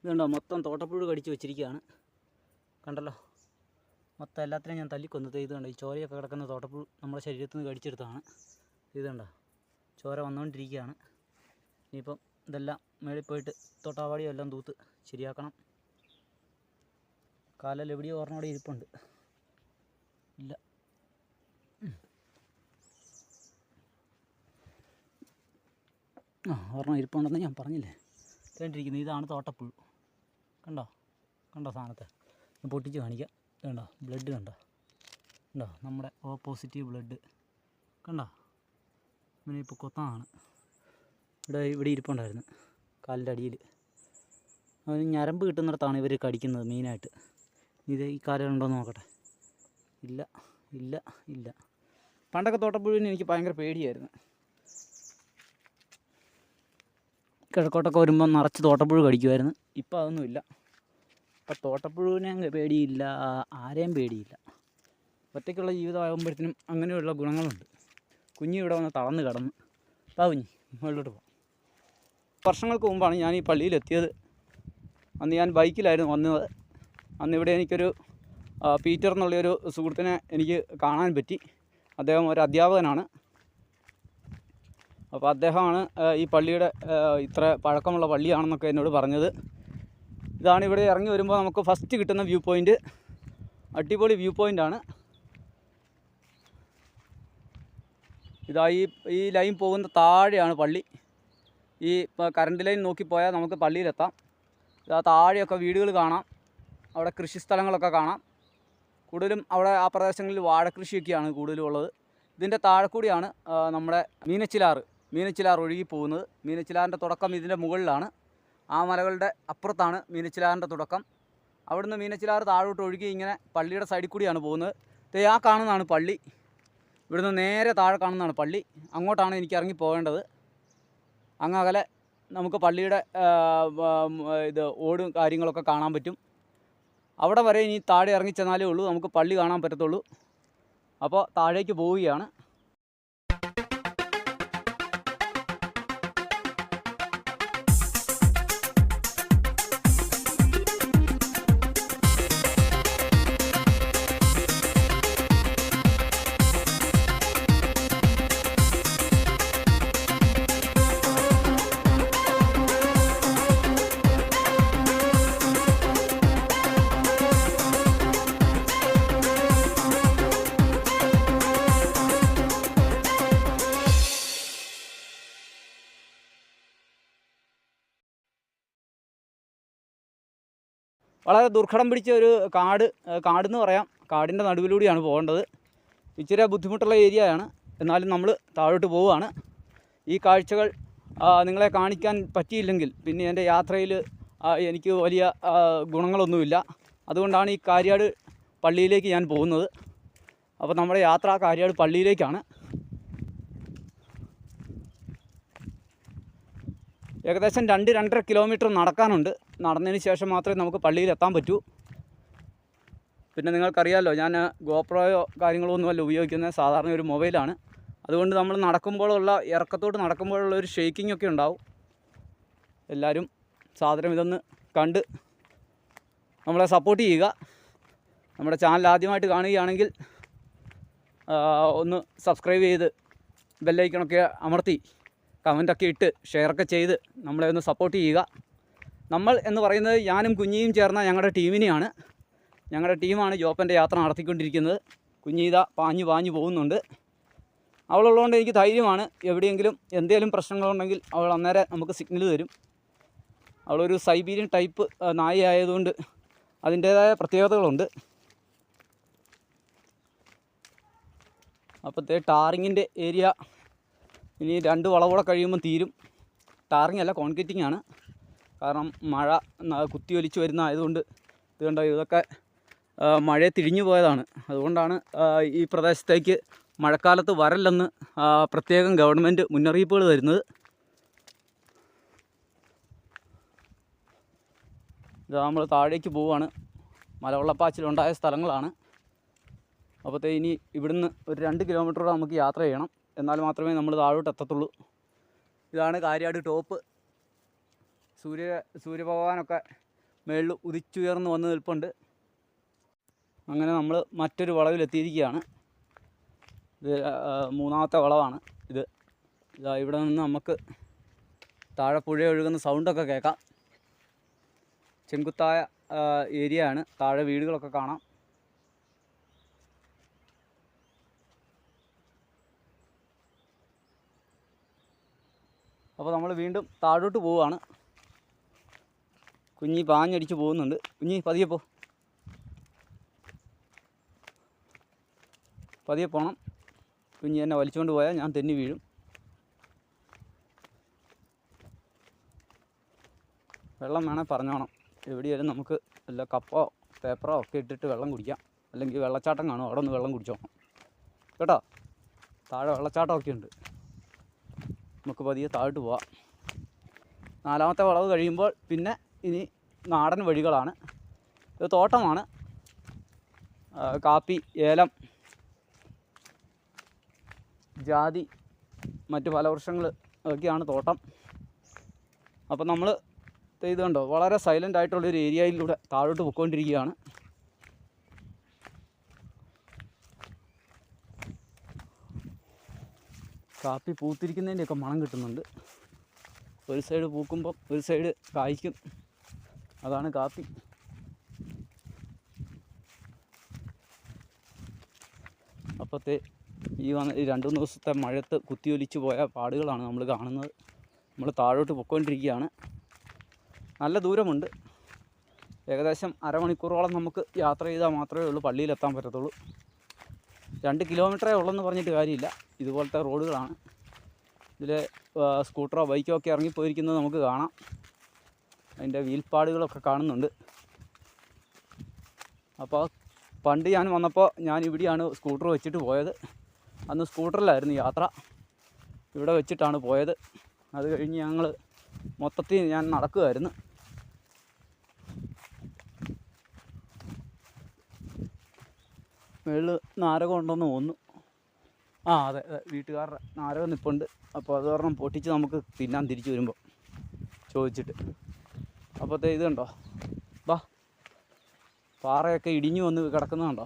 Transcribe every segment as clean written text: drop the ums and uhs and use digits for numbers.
ഇതുണ്ടോ, മൊത്തം തോട്ടപ്പുഴു കടിച്ച് വെച്ചിരിക്കുകയാണ്. കണ്ടല്ലോ, മൊത്തം എല്ലാത്തിനും ഞാൻ തല്ലിക്കൊന്നത്. ഇത് കണ്ടോ, ഈ ചോരയൊക്കെ കിടക്കുന്ന തോട്ടപ്പുഴു നമ്മുടെ ശരീരത്തിൽ നിന്ന് കടിച്ചെടുത്താണ്. ഇത് കണ്ടോ, ചോര വന്നുകൊണ്ടിരിക്കുകയാണ്. ഇനിയിപ്പം ഇതെല്ലാം മേളിൽ പോയിട്ട് തൊട്ടാവാടിയും എല്ലാം തൂത്ത് ശരിയാക്കണം. കാലിൽ എവിടെയോ ഓർമ്മയോടെ ഇരിപ്പുണ്ട്. ഇല്ല, ഓർമ്മ ഇരിപ്പുണ്ടെന്ന് ഞാൻ പറഞ്ഞില്ലേ. കണ്ടിരിക്കുന്നത് ഇതാണ് തോട്ടപ്പുഴു. കണ്ടോ സാധനത്തെ പൊട്ടിച്ച് കാണിക്കാം. കണ്ടോ, ബ്ലഡ് കണ്ടോ, നമ്മുടെ പോസിറ്റീവ് ബ്ലഡ് കണ്ടോ. പിന്നെ ഇപ്പോൾ കൊത്താണ്. ഇവിടെ ഇരിപ്പുണ്ടായിരുന്നു കാലിൻ്റെ അടിയിൽ. അതിന് ഞരമ്പ് കിട്ടുന്നിടത്താണ് ഇവർ കടിക്കുന്നത് മെയിനായിട്ട്. ഇത് ഈ കാലുകളുണ്ടോയെന്ന് നോക്കട്ടെ. ഇല്ല. പണ്ടൊക്കെ തോട്ടപ്പുഴുവിന് എനിക്ക് ഭയങ്കര പേടിയായിരുന്നു. കിഴക്കോട്ടൊക്കെ വരുമ്പോൾ നിറച്ച് തോട്ടപ്പുഴു കടിക്കുമായിരുന്നു. ഇപ്പം അതൊന്നുമില്ല. ഇപ്പം തോട്ടപ്പുഴുവിനെ പേടിയില്ല, ആരെയും പേടിയില്ല. ഒറ്റയ്ക്കുള്ള ജീവിതമാകുമ്പോഴത്തേനും അങ്ങനെയുള്ള ഗുണങ്ങളുണ്ട്. കുഞ്ഞി ഇവിടെ വന്ന് തളർന്ന് കിടന്ന്. കുഞ്ഞി മുകളിലോട്ട് പോകാം. വർഷങ്ങൾക്ക് മുമ്പാണ് ഞാൻ ഈ പള്ളിയിലെത്തിയത്. അന്ന് ഞാൻ ബൈക്കിലായിരുന്നു വന്നത്. അന്നിവിടെ എനിക്കൊരു പീറ്റർ എന്നുള്ളൊരു സുഹൃത്തിനെ എനിക്ക് കാണാൻ പറ്റി. അദ്ദേഹം ഒരു അധ്യാപകനാണ്. അപ്പോൾ അദ്ദേഹമാണ് ഈ പള്ളിയുടെ ഇത്ര പഴക്കമുള്ള പള്ളിയാണെന്നൊക്കെ എന്നോട് പറഞ്ഞത്. ഇതാണ് ഇവിടെ ഇറങ്ങി വരുമ്പോൾ നമുക്ക് ഫസ്റ്റ് കിട്ടുന്ന വ്യൂ പോയിൻ്റ്. അടിപൊളി വ്യൂ പോയിൻ്റാണ്. ഇതാ ഈ ലൈൻ പോകുന്ന താഴെയാണ് പള്ളി. ഈ കറണ്ട് ലൈൻ നോക്കിപ്പോയാൽ നമുക്ക് പള്ളിയിലെത്താം. ഇതാ താഴെയൊക്കെ വീടുകൾ കാണാം. അവിടെ കൃഷി സ്ഥലങ്ങളൊക്കെ കാണാം. കൂടുതലും അവിടെ ആ പ്രദേശങ്ങളിൽ വാഴക്കൃഷിയൊക്കെയാണ് കൂടുതലും ഉള്ളത്. ഇതിൻ്റെ താഴെ കൂടിയാണ് നമ്മുടെ മീനച്ചിലാർ ഒഴുകി പോകുന്നത്. മീനച്ചിലാറിൻ്റെ തുടക്കം ഇതിൻ്റെ മുകളിലാണ്. ആ മലകളുടെ അപ്പുറത്താണ് മീനച്ചിലാറിൻ്റെ തുടക്കം. അവിടുന്ന് മീനച്ചിലാർ താഴോട്ട് ഒഴുകി ഇങ്ങനെ പള്ളിയുടെ സൈഡിൽ കൂടിയാണ് പോകുന്നത്. ആ കാണുന്നതാണ് പള്ളി. ഇവിടുന്ന് നേരെ താഴെ കാണുന്നതാണ് പള്ളി. അങ്ങോട്ടാണ് എനിക്ക് ഇറങ്ങി പോകേണ്ടത്. അങ്ങ് അകലെ നമുക്ക് പള്ളിയുടെ ഇത് ഓടും കാര്യങ്ങളൊക്കെ കാണാൻ പറ്റും. അവിടെ വരെ ഇനി താഴെ ഇറങ്ങി ചെന്നാലേ ഉള്ളൂ നമുക്ക് പള്ളി കാണാൻ പറ്റത്തുള്ളൂ. അപ്പോൾ താഴേക്ക് പോവുകയാണ്. വളരെ ദുർഘടം പിടിച്ച ഒരു കാടെന്ന് പറയാം. കാടിൻ്റെ നടുവിലൂടെയാണ് പോകേണ്ടത്. ഇച്ചിരി ബുദ്ധിമുട്ടുള്ള ഏരിയയാണ്. എന്നാലും നമ്മൾ താഴോട്ട് പോവുകയാണ്. ഈ കാഴ്ചകൾ നിങ്ങളെ കാണിക്കാൻ പറ്റിയില്ലെങ്കിൽ പിന്നെ എൻ്റെ യാത്രയിൽ എനിക്ക് വലിയ ഗുണങ്ങളൊന്നുമില്ല. അതുകൊണ്ടാണ് ഈ കാര്യാട് പള്ളിയിലേക്ക് ഞാൻ പോകുന്നത്. അപ്പോൾ നമ്മുടെ യാത്ര കാര്യാട് പള്ളിയിലേക്കാണ്. ഏകദേശം 2-2.5 കിലോമീറ്റർ നടക്കാനുണ്ട്. നടന്നതിന് ശേഷം മാത്രമേ നമുക്ക് പള്ളിയിൽ എത്താൻ പറ്റൂ. പിന്നെ നിങ്ങൾക്കറിയാമല്ലോ, ഞാൻ ഗോപ്രോയോ കാര്യങ്ങളോ ഒന്നുമല്ല ഉപയോഗിക്കുന്നത്. സാധാരണ ഒരു മൊബൈലാണ്. അതുകൊണ്ട് നമ്മൾ നടക്കുമ്പോഴുള്ള ഇറക്കത്തോട്ട് നടക്കുമ്പോഴുള്ള ഒരു ഷേക്കിംഗ് ഒക്കെ ഉണ്ടാവും. എല്ലാവരും സാധനം ഇതൊന്ന് കണ്ട് നമ്മളെ സപ്പോർട്ട് ചെയ്യുക. നമ്മുടെ ചാനൽ ആദ്യമായിട്ട് കാണുകയാണെങ്കിൽ ഒന്ന് സബ്സ്ക്രൈബ് ചെയ്ത് ബെല്ലൈക്കണൊക്കെ അമർത്തി കമൻറ്റൊക്കെ ഇട്ട് ഷെയറൊക്കെ ചെയ്ത് നമ്മളെ ഒന്ന് സപ്പോർട്ട് ചെയ്യുക. നമ്മൾ എന്ന് പറയുന്നത് ഞാനും കുഞ്ഞിയും ചേർന്ന ഞങ്ങളുടെ ടീമിനെയാണ്. ഞങ്ങളുടെ ടീമാണ് ജോപ്പൻ്റെ യാത്ര നടത്തിക്കൊണ്ടിരിക്കുന്നത്. കുഞ്ഞീത പാഞ്ഞു പോകുന്നുണ്ട്. അവളുള്ളതുകൊണ്ട് എനിക്ക് ധൈര്യമാണ്. എവിടെയെങ്കിലും എന്തെങ്കിലും പ്രശ്നങ്ങളുണ്ടെങ്കിൽ അവൾ അന്നേരം നമുക്ക് സിഗ്നൽ തരും. അവളൊരു സൈബീരിയൻ ടൈപ്പ് നായ ആയതുകൊണ്ട് അതിൻ്റേതായ പ്രത്യേകതകളുണ്ട്. അപ്പോഴത്തെ ടാറിങ്ങിൻ്റെ ഏരിയ ഇനി 2 വളവൂടെ കഴിയുമ്പോൾ തീരും. ടാറിങ് അല്ല, കോൺക്രീറ്റിംഗ് ആണ്. കാരണം മഴ കുത്തിയൊലിച്ച് വരുന്ന ആയതുകൊണ്ട് ഇത് കണ്ടോ, ഇതൊക്കെ മഴയെ തിരിഞ്ഞു പോയതാണ്. അതുകൊണ്ടാണ് ഈ പ്രദേശത്തേക്ക് മഴക്കാലത്ത് വരല്ലെന്ന് പ്രത്യേകം ഗവൺമെൻറ് മുന്നറിയിപ്പുകൾ തരുന്നത്. ഇത് നമ്മൾ താഴേക്ക് പോവുകയാണ്. മലവെള്ളപ്പാച്ചിലുണ്ടായ സ്ഥലങ്ങളാണ്. അപ്പോഴത്തെ ഇനി ഇവിടുന്ന് ഒരു 2 കിലോമീറ്ററോടെ നമുക്ക് യാത്ര ചെയ്യണം. എന്നാൽ മാത്രമേ നമ്മൾ താഴോട്ട് എത്തത്തുള്ളൂ. ഇതാണ് കാര്യാട് ടോപ്പ്. സൂര്യഭഗവാനൊക്കെ മേളിൽ ഉദിച്ചുയർന്ന് വന്ന് നിൽപ്പുണ്ട്. അങ്ങനെ നമ്മൾ മറ്റൊരു വളവിലെത്തിയിരിക്കുകയാണ്. ഇത് മൂന്നാമത്തെ വളവാണ് ഇത്. ഇവിടെ നിന്ന് നമുക്ക് താഴെ പുഴ ഒഴുകുന്ന സൗണ്ടൊക്കെ കേൾക്കാം. ചെങ്കുത്തായ ഏരിയ ആണ്. താഴെ വീടുകളൊക്കെ കാണാം. അപ്പോൾ നമ്മൾ വീണ്ടും താഴോട്ട് പോവുകയാണ്. കുഞ്ഞി പാഞ്ഞടിച്ച് പോകുന്നുണ്ട്. കുഞ്ഞി പതിയെ പോ, പതിയെ പോകണം. കുഞ്ഞി എന്നെ വലിച്ചുകൊണ്ട് പോയാൽ ഞാൻ തെന്നി വീഴും. വെള്ളം വേണേൽ പറഞ്ഞോണം. എവിടെയായാലും നമുക്ക് വല്ല കപ്പോ പേപ്പറോ ഒക്കെ ഇട്ടിട്ട് വെള്ളം കുടിക്കാം. അല്ലെങ്കിൽ വെള്ളച്ചാട്ടം കാണും, അവിടെ ഒന്ന് വെള്ളം കുടിച്ചോണം കേട്ടോ. താഴെ വെള്ളച്ചാട്ടമൊക്കെ ഉണ്ട്. നമുക്ക് പതിയെ താഴോട്ട് പോവാം. നാലാമത്തെ വളവ് കഴിയുമ്പോൾ പിന്നെ ഇനി നാടൻ വഴികളാണ്. ഇത് തോട്ടമാണ്. കാപ്പി, ഏലം, ജാതി, മറ്റ് ഫലവൃക്ഷങ്ങൾ ഒക്കെയാണ് തോട്ടം. അപ്പം നമ്മൾ ഇത് കണ്ടോ, വളരെ സൈലൻ്റ് ആയിട്ടുള്ളൊരു ഏരിയയിലൂടെ താഴോട്ട് പോയിക്കൊണ്ടിരിക്കുകയാണ്. കാപ്പി പൂത്തിരിക്കുന്നതിൻ്റെയൊക്കെ മണം കിട്ടുന്നുണ്ട്. ഒരു സൈഡ് പൂക്കുമ്പം ഒരു സൈഡ് കായ്ക്കും. അതാണ് കാപ്പി. അപ്പോഴത്തെ ഈ 2-3 ദിവസത്തെ മഴയത്ത് കുത്തിയൊലിച്ച് പോയ പാടുകളാണ് നമ്മൾ കാണുന്നത്. നമ്മൾ താഴോട്ട് പോയിക്കൊണ്ടിരിക്കുകയാണ്. നല്ല ദൂരമുണ്ട്. ഏകദേശം അരമണിക്കൂറോളം നമുക്ക് യാത്ര ചെയ്താൽ മാത്രമേ ഉള്ളൂ പള്ളിയിലെത്താൻ പറ്റത്തുള്ളൂ. 2 കിലോമീറ്ററേ ഉള്ളെന്ന് പറഞ്ഞിട്ട് കാര്യമില്ല. ഇതുപോലത്തെ റോഡുകളാണ്. ഇതിൽ സ്കൂട്ടറോ ബൈക്കോ ഒക്കെ ഇറങ്ങിപ്പോയിരിക്കുന്നത് നമുക്ക് കാണാം. അതിൻ്റെ വീൽപ്പാടുകളൊക്കെ കാണുന്നുണ്ട്. അപ്പോൾ പണ്ട് ഞാൻ വന്നപ്പോൾ ഞാൻ ഇവിടെയാണ് സ്കൂട്ടർ വെച്ചിട്ട് പോയത്. അന്ന് സ്കൂട്ടറിലായിരുന്നു യാത്ര. ഇവിടെ വെച്ചിട്ടാണ് പോയത്. അത് കഴിഞ്ഞ് ഞങ്ങൾ മൊത്തത്തിൽ ഞാൻ നടക്കുമായിരുന്നു. മേളിൽ നാരകം ഉണ്ടെന്ന് തോന്നുന്നു. അതെ, വീട്ടുകാരുടെ നാരകം നിൽപ്പുണ്ട്. അപ്പോൾ അത് കാരണം പൊട്ടിച്ച് നമുക്ക് തിന്നാൻ തിരിച്ചു വരുമ്പോൾ ചോദിച്ചിട്ട്. അപ്പോഴത്തെ ഇത് കണ്ടോ, പാറയൊക്കെ ഇടിഞ്ഞു വന്ന് കിടക്കുന്നതുണ്ടോ.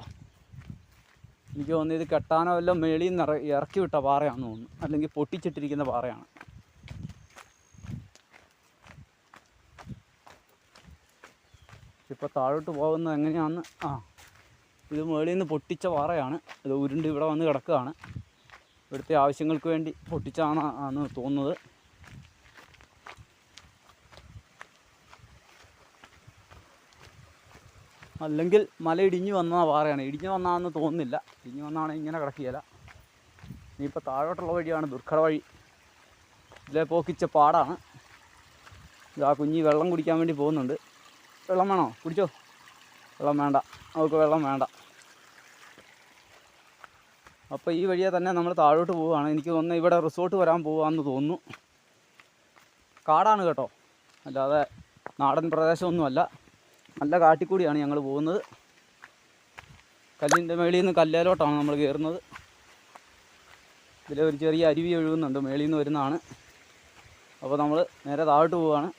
എനിക്ക് തോന്നുന്നു ഇത് കെട്ടാനോ വല്ല മേളിൽ നിന്ന് ഇറക്കി വിട്ട പാറയാണെന്ന് തോന്നുന്നു. അല്ലെങ്കിൽ പൊട്ടിച്ചിട്ടിരിക്കുന്ന പാറയാണ്. ഇപ്പോൾ താഴോട്ട് പോകുന്നത് എങ്ങനെയാണെന്ന് ഇത് മേളിൽ നിന്ന് പൊട്ടിച്ച പാറയാണ്. ഇത് ഉരുണ്ട് ഇവിടെ വന്ന് കിടക്കുകയാണ്. ഇവിടുത്തെ ആവശ്യങ്ങൾക്ക് വേണ്ടി പൊട്ടിച്ചാണെന്ന് തോന്നുന്നത്. അല്ലെങ്കിൽ മല ഇടിഞ്ഞു വന്ന പാറയാണ്. ഇടിഞ്ഞു വന്നാണെന്ന് തോന്നുന്നില്ല. ഇടിഞ്ഞു വന്നാണ് ഇങ്ങനെ കിടക്കുകയില്ല. ഇനിയിപ്പോൾ താഴോട്ടുള്ള വഴിയാണ് ദുർഘട വഴി. ഇതിലെ പോക്കിച്ച പാടാണ്. ഇതാ കുഞ്ഞി വെള്ളം കുടിക്കാൻ വേണ്ടി പോകുന്നുണ്ട്. വെള്ളം വേണോ? കുടിച്ചോ. വെള്ളം വേണ്ട, നമുക്ക് വെള്ളം വേണ്ട. അപ്പോൾ ഈ വഴിയെ തന്നെ നമ്മൾ താഴോട്ട് പോവുകയാണ്. എനിക്ക് തോന്നുന്നു ഇവിടെ റിസോർട്ട് വരാൻ പോകാമെന്ന് തോന്നുന്നു. കാടാണ് കേട്ടോ, അല്ലാതെ നാടൻ പ്രദേശമൊന്നുമല്ല. നല്ല കാട്ടിക്കൂടിയാണ് ഞങ്ങൾ പോകുന്നത്. കല്ലിൻ്റെ മേളിൽ നിന്ന് കല്ലേലോട്ടാണ് നമ്മൾ കയറുന്നത്. ഇതിലൊരു ചെറിയ അരുവി ഒഴുകുന്നുണ്ട്, മേളിൽ നിന്ന് വരുന്നതാണ്. അപ്പോൾ നമ്മൾ നേരെ താഴോട്ട് പോവുകയാണ്.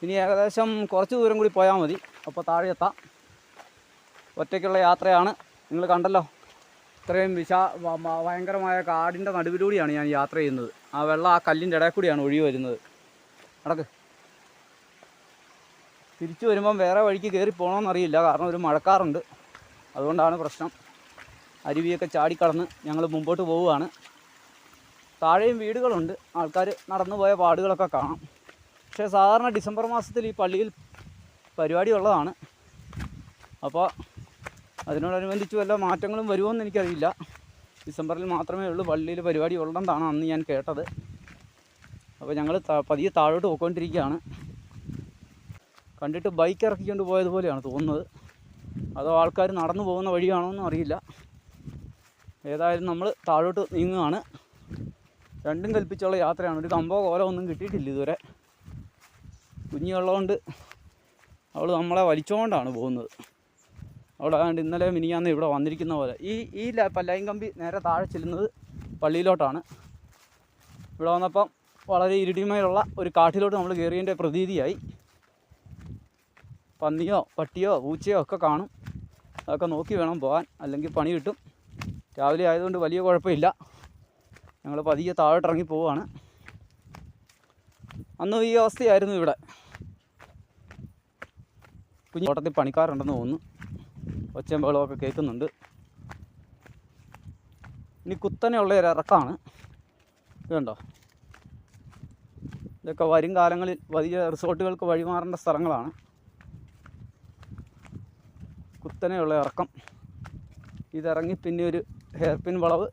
ഇനി ഏകദേശം കുറച്ച് ദൂരം കൂടി പോയാൽ മതി. അപ്പോൾ താഴെ എത്താം. ഒറ്റയ്ക്കുള്ള യാത്രയാണ്. നിങ്ങൾ കണ്ടല്ലോ, ഇത്രയും ഭയങ്കരമായ കാടിൻ്റെ നടുവിലൂടെയാണ് ഞാൻ യാത്ര ചെയ്യുന്നത്. ആ വെള്ളം ആ കല്ലിൻ്റെ ഇടയിൽ കൂടിയാണ് ഒഴുകി വരുന്നത്. നടക്ക്. തിരിച്ചു വരുമ്പം വേറെ വഴിക്ക് കയറി പോകണമെന്നറിയില്ല. കാരണം ഒരു മഴക്കാറുണ്ട്, അതുകൊണ്ടാണ് പ്രശ്നം. അരുവിയൊക്കെ ചാടിക്കടന്ന് ഞങ്ങൾ മുമ്പോട്ട് പോവുകയാണ്. താഴെയും വീടുകളുണ്ട്. ആൾക്കാർ നടന്നു പോയ പാടുകളൊക്കെ കാണാം. പക്ഷേ സാധാരണ ഡിസംബർ മാസത്തിൽ ഈ പള്ളിയിൽ പരിപാടി ഉള്ളതാണ്. അപ്പോൾ അതിനോടനുബന്ധിച്ച് വല്ല മാറ്റങ്ങളും വരുമോയെന്ന് എനിക്കറിയില്ല. ഡിസംബറിൽ മാത്രമേ ഉള്ളൂ പള്ളിയിൽ പരിപാടി ഉള്ളതെന്നാണ് അന്ന് ഞാൻ കേട്ടത്. അപ്പോൾ ഞങ്ങൾ പതിയെ താഴോട്ട് പോയിക്കൊണ്ടിരിക്കുകയാണ്. കണ്ടിട്ട് ബൈക്ക് ഇറക്കിക്കൊണ്ട് പോയതുപോലെയാണ് തോന്നുന്നത്. അതോ ആൾക്കാർ നടന്നു പോകുന്ന വഴിയാണോ എന്നും അറിയില്ല. ഏതായാലും നമ്മൾ താഴോട്ട് നീങ്ങുകയാണ്. രണ്ടും കൽപ്പിച്ചുള്ള യാത്രയാണ്. ഒരു കമ്പോ കോലോ ഒന്നും കിട്ടിയിട്ടില്ല ഇതുവരെ. കുഞ്ഞുള്ളതുകൊണ്ട് അവൾ നമ്മളെ വലിച്ചുകൊണ്ടാണ് പോകുന്നത്. അവിടെ ആണ്ട് ഇന്നലെ മിനിഞ്ഞാന്ന് ഇവിടെ വന്നിരിക്കുന്ന പോലെ ഈ ലൈൻ കമ്പി നേരെ താഴെ ചെല്ലുന്നത് പള്ളിയിലോട്ടാണ്. ഇവിടെ വന്നപ്പം വളരെ ഇരുടിമയുള്ള ഒരു കാട്ടിലോട്ട് നമ്മൾ കയറിയതിൻ്റെ പ്രതീതിയായി. പന്നിയോ പട്ടിയോ പൂച്ചയോ ഒക്കെ കാണും. അതൊക്കെ നോക്കി വേണം പോകാൻ, അല്ലെങ്കിൽ പണി കിട്ടും. രാവിലെ ആയതുകൊണ്ട് വലിയ കുഴപ്പമില്ല. ഞങ്ങൾ പതിയെ താഴോട്ടിറങ്ങി പോവുകയാണ്. അന്നും ഈ അവസ്ഥയായിരുന്നു ഇവിടെ. കുഞ്ഞു തോട്ടത്തിൽ പണിക്കാരുണ്ടെന്ന് തോന്നുന്നു. ഒച്ചയും ബഹളമൊക്കെ കേൾക്കുന്നുണ്ട്. ഇനി കുത്തനെയുള്ള ഒരു ഇറക്കമാണ്. ഇതുണ്ടോ, ഇതൊക്കെ വരും കാലങ്ങളിൽ വലിയ റിസോർട്ടുകൾക്ക് വഴിമാറേണ്ട സ്ഥലങ്ങളാണ്. കുത്തനെയുള്ള ഇറക്കം. ഇതിറങ്ങി പിന്നെ ഒരു ഹെയർ പിൻ വളവ്.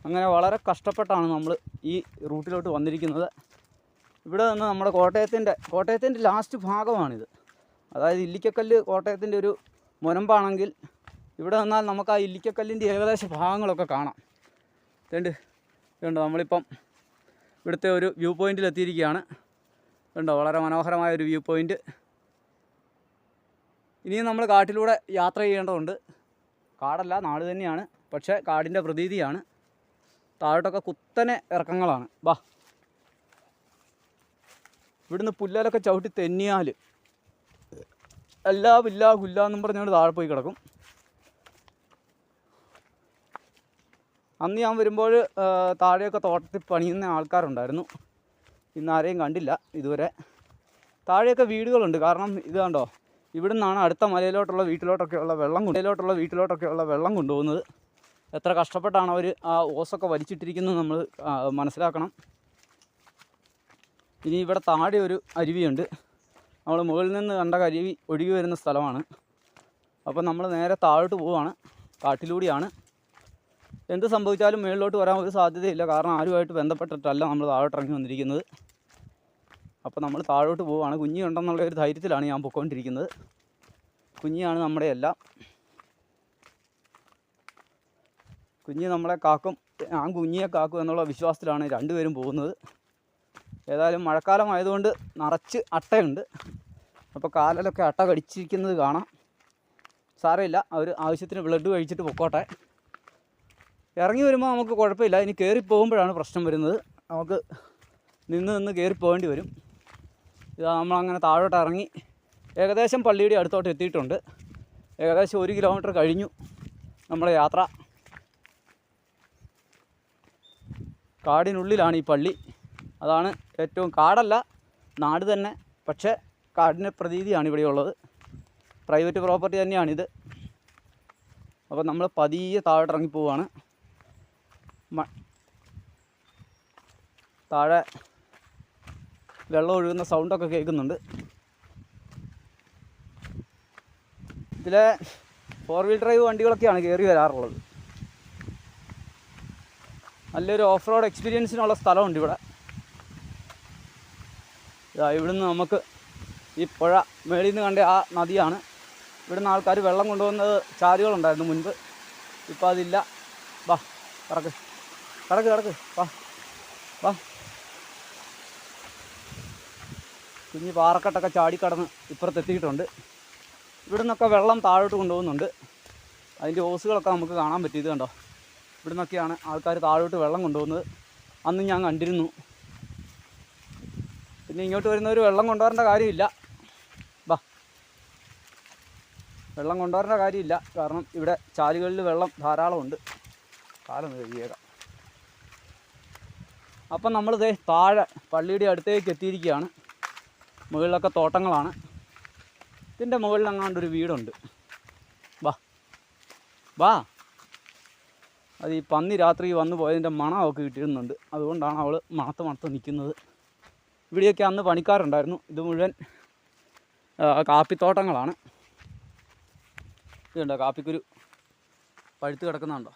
അങ്ങനെ വളരെ കഷ്ടപ്പെട്ടാണ് നമ്മൾ ഈ റൂട്ടിലോട്ട് വന്നിരിക്കുന്നത്. ഇവിടെ നിന്ന് നമ്മുടെ കോട്ടയത്തിൻ്റെ ലാസ്റ്റ് ഭാഗമാണിത്. അതായത് ഇല്ലിക്കക്കല്ല് കോട്ടയത്തിൻ്റെ ഒരു മുനമ്പാണെങ്കിൽ ഇവിടെ നിന്നാൽ നമുക്ക് ആ ഇല്ലിക്കക്കല്ലിൻ്റെ ഏകദേശ ഭാഗങ്ങളൊക്കെ കാണാം. ഇതുണ്ട് നമ്മളിപ്പം ഇവിടുത്തെ ഒരു വ്യൂ പോയിൻറ്റിൽ എത്തിയിരിക്കുകയാണ്. ഇതുണ്ടോ, വളരെ മനോഹരമായ ഒരു വ്യൂ പോയിൻറ്റ്. ഇനിയും നമ്മൾ കാട്ടിലൂടെ യാത്ര ചെയ്യേണ്ടതുണ്ട്. കാടല്ല, നാട് തന്നെയാണ്, പക്ഷേ കാടിൻ്റെ പ്രതീതിയാണ്. താഴോട്ടൊക്കെ കുത്തനെ ഇറക്കങ്ങളാണ്. ബാ, ഇവിടുന്ന് പുല്ലലൊക്കെ ചവിട്ടി തെന്നിയാൽ എല്ലാ പുല്ലാന്നും പറഞ്ഞുകൊണ്ട് താഴെ പോയി കിടക്കും. അന്ന് ഞാൻ വരുമ്പോൾ താഴെയൊക്കെ തോട്ടത്തിൽ പണിയുന്ന ആൾക്കാരുണ്ടായിരുന്നു. ഇന്ന് ആരെയും കണ്ടില്ല ഇതുവരെ. താഴെയൊക്കെ വീടുകളുണ്ട്. കാരണം ഇത് കണ്ടോ, ഇവിടെ നിന്നാണ് അടുത്ത മലയിലോട്ടുള്ള വീട്ടിലോട്ടൊക്കെയുള്ള വെള്ളം കൊണ്ടുപോകുന്നത്. എത്ര കഷ്ടപ്പെട്ടാണ് അവർ ആ ഓസൊക്കെ വലിച്ചിട്ടിരിക്കുന്നത് നമ്മൾ മനസ്സിലാക്കണം. ഇനി ഇവിടെ താഴെ ഒരു അരുവിയുണ്ട്. നമ്മൾ മുകളിൽ നിന്ന് കണ്ട അരുവി ഒഴുകി വരുന്ന സ്ഥലമാണ്. അപ്പം നമ്മൾ നേരെ താഴോട്ട് പോവുകയാണ്. കാട്ടിലൂടെയാണ്. എന്ത് സംഭവിച്ചാലും മുകളിലോട്ട് വരാൻ ഒരു സാധ്യതയില്ല. കാരണം ആരുമായിട്ട് ബന്ധപ്പെട്ടിട്ടല്ല നമ്മൾ താഴോട്ട് ഇറങ്ങി വന്നിരിക്കുന്നത്. അപ്പോൾ നമ്മൾ താഴോട്ട് പോവുകയാണ്. കുഞ്ഞി ഉണ്ടെന്നുള്ള ഒരു ധൈര്യത്തിലാണ് ഞാൻ പൊയ്ക്കൊണ്ടിരിക്കുന്നത്. കുഞ്ഞിയാണ് നമ്മുടെ എല്ലാം. കുഞ്ഞ് നമ്മളെ കാക്കും, ഞാൻ കുഞ്ഞിയെ കാക്കും എന്നുള്ള വിശ്വാസത്തിലാണ് രണ്ടുപേരും പോകുന്നത്. ഏതായാലും മഴക്കാലമായതുകൊണ്ട് നിറച്ച് അട്ടയുണ്ട്. അപ്പോൾ കാലിലൊക്കെ അട്ട കടിച്ചിരിക്കുന്നത് കാണാം. സാരമില്ല, അവർ ആവശ്യത്തിന് ബ്ലഡ് കഴിച്ചിട്ട് പൊക്കോട്ടെ. ഇറങ്ങി വരുമ്പോൾ നമുക്ക് കുഴപ്പമില്ല. ഇനി കയറിപ്പോകുമ്പോഴാണ് പ്രശ്നം വരുന്നത്. നമുക്ക് നിന്ന് കയറിപ്പോകേണ്ടി വരും. ഇതാ നമ്മളങ്ങനെ താഴോട്ട് ഇറങ്ങി ഏകദേശം പള്ളിയുടെ അടുത്തോട്ട് എത്തിയിട്ടുണ്ട്. ഏകദേശം 1 കിലോമീറ്റർ കഴിഞ്ഞു നമ്മുടെ യാത്ര. കാടിനുള്ളിലാണ് ഈ പള്ളി. അതാണ് ഏറ്റവും, കാടല്ല നാട് തന്നെ, പക്ഷേ കാടിൻ്റെ പ്രതീതിയാണ് ഇവിടെയുള്ളത്. പ്രൈവറ്റ് പ്രോപ്പർട്ടി തന്നെയാണിത്. അപ്പോൾ നമ്മൾ പതിയെ താഴോട്ട് ഇറങ്ങി പോവുകയാണ്. താഴെ വെള്ളം ഒഴുകുന്ന സൗണ്ടൊക്കെ കേൾക്കുന്നുണ്ട്. ഇതിലെ 4 വീൽ ഡ്രൈവ് വണ്ടികളൊക്കെയാണ് കയറി വരാറുള്ളത്. നല്ലൊരു ഓഫ് റോഡ് എക്സ്പീരിയൻസിനുള്ള സ്ഥലമുണ്ട് ഇവിടെ. ഇവിടുന്ന് നമുക്ക് ഈ പുഴ മേളിൽ നിന്ന് കണ്ട ആ നദിയാണ്. ഇവിടുന്ന് ആൾക്കാർ വെള്ളം കൊണ്ടുപോകുന്നത് ചാലുകളുണ്ടായിരുന്നു മുൻപ്. ഇപ്പോൾ അതില്ല. വാ, കിടക്ക് വാ. കുഞ്ഞ് പാറക്കെട്ടൊക്കെ ചാടിക്കടന്ന് ഇപ്പുറത്തെത്തിയിട്ടുണ്ട്. ഇവിടെ നിന്നൊക്കെ വെള്ളം താഴോട്ട് കൊണ്ടുപോകുന്നുണ്ട്. അതിൻ്റെ ഓസുകളൊക്കെ നമുക്ക് കാണാൻ പറ്റും. ഇത് കണ്ടോ, ഇവിടെ നിന്നൊക്കെയാണ് ആൾക്കാർ താഴോട്ട് വെള്ളം കൊണ്ടുപോകുന്നത്. അന്ന് ഞാൻ കണ്ടിരുന്നു. പിന്നെ ഇങ്ങോട്ട് വരുന്നവർ വെള്ളം കൊണ്ടുവരേണ്ട കാര്യമില്ല. ബാ, വെള്ളം കൊണ്ടുവരേണ്ട കാര്യമില്ല. കാരണം ഇവിടെ ചാലുകളിൽ വെള്ളം ധാരാളമുണ്ട്. കാലം കഴുകിയേക്കാം. അപ്പം നമ്മളിതേ താഴെ പള്ളിയുടെ അടുത്തേക്ക് എത്തിയിരിക്കുകയാണ്. മുകളിലൊക്കെ തോട്ടങ്ങളാണ്. ഇതിൻ്റെ മുകളിൽ അങ്ങാണ്ടൊരു വീടുണ്ട്. വാ. അത് ഈ പന്നി രാത്രി വന്നു പോയതിൻ്റെ മണമൊക്കെ കിട്ടിയിരുന്നുണ്ട്. അതുകൊണ്ടാണ് അവൾ മണത്ത് നിൽക്കുന്നത്. ഇവിടെയൊക്കെ അന്ന് പണിക്കാരുണ്ടായിരുന്നു. ഇത് മുഴുവൻ കാപ്പിത്തോട്ടങ്ങളാണ്. ഇതുണ്ടോ, കാപ്പിക്കുരു പഴുത്ത് കിടക്കുന്നുണ്ടോ?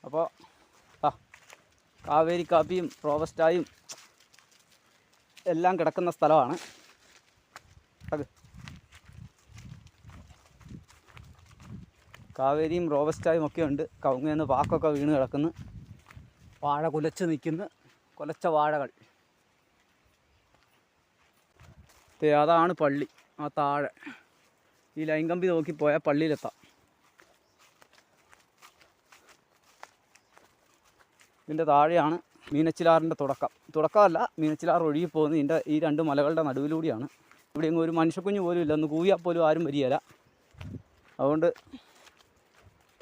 അപ്പോൾ കാവേരി കാപ്പിയും റോബസ്റ്റായും എല്ലാം കിടക്കുന്ന സ്ഥലമാണ്. കാവേരിയും റോബസ്റ്റായും ഒക്കെ ഉണ്ട്. കവുങ്ങേന്ന് പാക്കൊക്കെ വീണ് കിടക്കുന്നു. വാഴ കുലച്ച് നിൽക്കുന്നു. കുലച്ച വാഴകൾ. അതാണ് പള്ളി. ആ താഴെ ഈ ലൈൻ കമ്പി നോക്കിപ്പോയാൽ പള്ളിയിലെത്താം. ഇതിൻ്റെ താഴെയാണ് മീനച്ചിലാറിൻ്റെ തുടക്കമല്ല, മീനച്ചിലാർ ഒഴുകി പോകുന്നത് ഈ 2 മലകളുടെ നടുവിലൂടെയാണ്. ഇവിടെ എങ്ങും ഒരു മനുഷ്യക്കുഞ്ഞ് പോലും ഇല്ല, ഒന്ന് കൂവിയാൽ പോലും ആരും വരികയില്ല. അതുകൊണ്ട്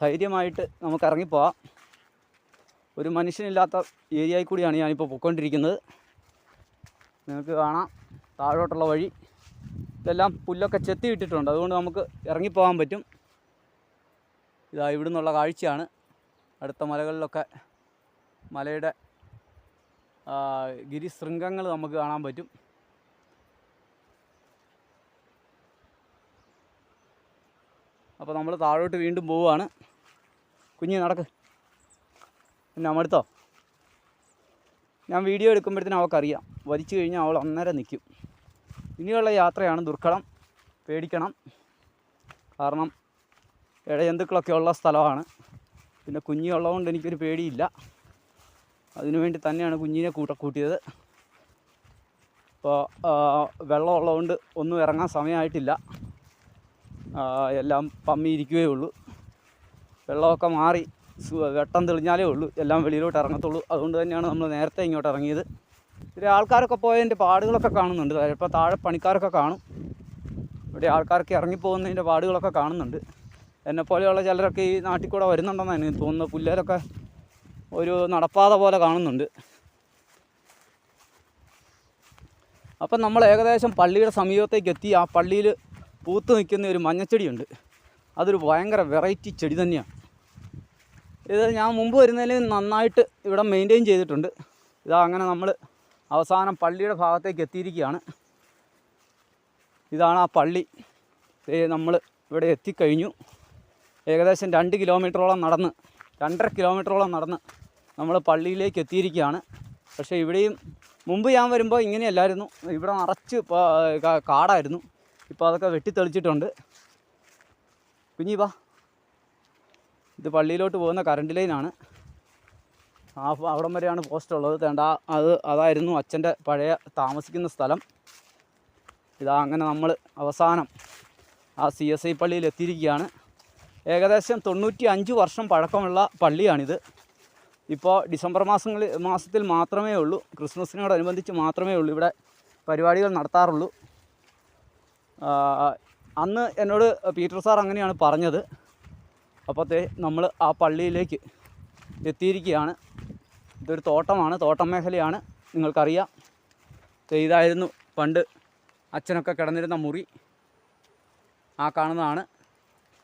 ധൈര്യമായിട്ട് നമുക്ക് ഇറങ്ങിപ്പോവാം. ഒരു മനുഷ്യനില്ലാത്ത ഏരിയയിൽ കൂടിയാണ് ഞാനിപ്പോൾ പോയിക്കൊണ്ടിരിക്കുന്നത്. നിങ്ങൾക്ക് കാണാം താഴോട്ടുള്ള വഴി. ഇതെല്ലാം പുല്ലൊക്കെ ചെത്തിയിട്ടിട്ടുണ്ട്, അതുകൊണ്ട് നമുക്ക് ഇറങ്ങിപ്പോകാൻ പറ്റും. ഇതാ ഇവിടെ നിന്നുള്ള കാഴ്ചയാണ്. അടുത്ത മലകളിലൊക്കെ മലയുടെ ഗിരിശൃംഗങ്ങൾ നമുക്ക് കാണാൻ പറ്റും. അപ്പോൾ നമ്മൾ താഴോട്ട് വീണ്ടും പോവുകയാണ്. കുഞ്ഞ് നടക്ക്, പിന്നെ അമ്മടുത്തോ. ഞാൻ വീഡിയോ എടുക്കുമ്പോഴത്തേനും അവൾക്കറിയാം, വലിച്ചു കഴിഞ്ഞാൽ അവൾ അന്നേരം നിൽക്കും. ഇനിയുള്ള യാത്രയാണ് ദുർഘടം, പേടിക്കണം. കാരണം ഇഴജന്തുക്കളൊക്കെ ഉള്ള സ്ഥലമാണ്. പിന്നെ കുഞ്ഞുള്ളതുകൊണ്ട് എനിക്കൊരു പേടിയില്ല. അതിനുവേണ്ടി തന്നെയാണ് കുഞ്ഞിനെ കൂട്ടിയത്. ഇപ്പോൾ വെള്ളമുള്ളതുകൊണ്ട് ഒന്നും ഇറങ്ങാൻ സമയമായിട്ടില്ല, എല്ലാം പമ്മിയിരിക്കുകയേ ഉള്ളൂ. വെള്ളമൊക്കെ മാറി വെട്ടം തെളിഞ്ഞാലേ ഉള്ളൂ എല്ലാം വെളിയിലോട്ട് ഇറങ്ങത്തുള്ളൂ. അതുകൊണ്ട് തന്നെയാണ് നമ്മൾ നേരത്തെ ഇങ്ങോട്ട് ഇറങ്ങിയത്. ഇവിടെ ആൾക്കാരൊക്കെ പോയതിൻ്റെ പാടുകളൊക്കെ കാണുന്നുണ്ട്. ഇപ്പോൾ താഴെ പണിക്കാരൊക്കെ കാണും. ഇവിടെ ആൾക്കാരൊക്കെ ഇറങ്ങിപ്പോകുന്നതിൻ്റെ പാടുകളൊക്കെ കാണുന്നുണ്ട്. എന്നെപ്പോലെയുള്ള ചിലരൊക്കെ ഈ നാട്ടിൽ കൂടെ വരുന്നുണ്ടെന്നാണ് എനിക്ക് തോന്നുന്നത്. പുല്ലേരൊക്കെ ഒരു നടപ്പാത പോലെ കാണുന്നുണ്ട്. അപ്പം നമ്മൾ ഏകദേശം പള്ളിയുടെ സമീപത്തേക്ക് എത്തി. ആ പള്ളിയിൽ പൂത്ത് നിൽക്കുന്ന ഒരു മഞ്ഞച്ചെടിയുണ്ട്. അതൊരു ഭയങ്കര വെറൈറ്റി ചെടി തന്നെയാണ്. ഇത് ഞാൻ മുമ്പ് വരുന്നതിൽ നന്നായിട്ട് ഇവിടെ മെയിൻറ്റെയിൻ ചെയ്തിട്ടുണ്ട്. ഇതാ അങ്ങനെ നമ്മൾ അവസാനം പള്ളിയുടെ ഭാഗത്തേക്ക് എത്തിയിരിക്കുകയാണ്. ഇതാണ് ആ പള്ളി. നമ്മൾ ഇവിടെ എത്തിക്കഴിഞ്ഞു. ഏകദേശം 2 കിലോമീറ്ററോളം നടന്ന് 2.5 കിലോമീറ്ററോളം നടന്ന് നമ്മൾ പള്ളിയിലേക്ക് എത്തിയിരിക്കുകയാണ്. പക്ഷേ ഇവിടെയും മുമ്പ് ഞാൻ വരുമ്പോൾ ഇങ്ങനെയല്ലായിരുന്നു. ഇവിടെ നിറച്ച് കാടായിരുന്നു. ഇപ്പോൾ അതൊക്കെ വെട്ടിത്തെളിച്ചിട്ടുണ്ട്. കുഞ്ഞി വാ. ഇത് പള്ളിയിലോട്ട് പോകുന്ന കറണ്ട് ലൈനാണ്. അവിടം വരെയാണ് പോസ്റ്റ് ഉള്ളത്. അതായിരുന്നു അച്ഛൻ്റെ പഴയ താമസിക്കുന്ന സ്ഥലം. ഇതാ അങ്ങനെ നമ്മൾ അവസാനം ആ CSI പള്ളിയിൽ എത്തിയിരിക്കുകയാണ്. ഏകദേശം 95 വർഷം പഴക്കമുള്ള പള്ളിയാണിത്. ഇപ്പോൾ ഡിസംബർ മാസത്തിൽ മാത്രമേ ഉള്ളൂ, ക്രിസ്മസിനോടനുബന്ധിച്ച് മാത്രമേ ഉള്ളൂ ഇവിടെ പരിപാടികൾ നടത്താറുള്ളൂ. അന്ന് എന്നോട് പീറ്റർ സാർ അങ്ങനെയാണ് പറഞ്ഞത്. അപ്പോഴത്തെ നമ്മൾ ആ പള്ളിയിലേക്ക് എത്തിയിരിക്കുകയാണ്. ഇതൊരു തോട്ടമാണ്, തോട്ടം മേഖലയാണ്, നിങ്ങൾക്കറിയാം. ഇതായിരുന്നു പണ്ട് അച്ഛനൊക്കെ കിടന്നിരുന്ന മുറി. ആ കാണുന്നതാണ്.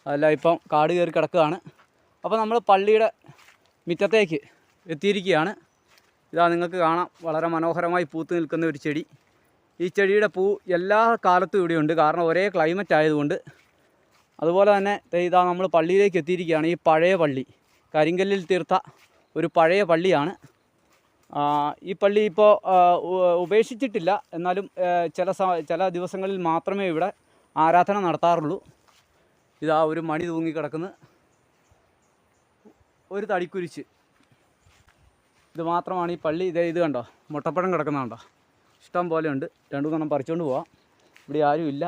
അതെല്ലാം ഇപ്പം കാട് കയറി കിടക്കുകയാണ്. അപ്പോൾ നമ്മൾ പള്ളിയുടെ മുറ്റത്തേക്ക് എത്തിയിരിക്കുകയാണ്. ഇതാ നിങ്ങൾക്ക് കാണാം, വളരെ മനോഹരമായി പൂത്ത് നിൽക്കുന്ന ഒരു ചെടി. ഈ ചെടിയുടെ പൂ എല്ലാ കാലത്തും ഇവിടെയുണ്ട്, കാരണം ഒരേ ക്ലൈമറ്റ് ആയതുകൊണ്ട്. അതുപോലെ തന്നെ ഇതാ നമ്മൾ പള്ളിയിലേക്ക് എത്തിയിരിക്കുകയാണ്. ഈ പഴയ പള്ളി കരിങ്കല്ലിൽ തീർത്ത ഒരു പഴയ പള്ളിയാണ്. ഈ പള്ളി ഇപ്പോൾ ഉപേക്ഷിച്ചിട്ടില്ല, എന്നാലും ചില ദിവസങ്ങളിൽ മാത്രമേ ഇവിടെ ആരാധന നടത്താറുള്ളൂ. ഇതാ ഒരു മണി തൂങ്ങിക്കിടക്കുന്ന ഒരു തടിക്കുരിശ്. ഇത് മാത്രമാണ് ഈ പള്ളി. ഇത് കണ്ടോ, മുട്ടപ്പഴം കിടക്കുന്നതുണ്ടോ, ഇഷ്ടം പോലെ ഉണ്ട്. 2-3 പറിച്ചുകൊണ്ട് പോവാം. ഇവിടെ ആരുമില്ല,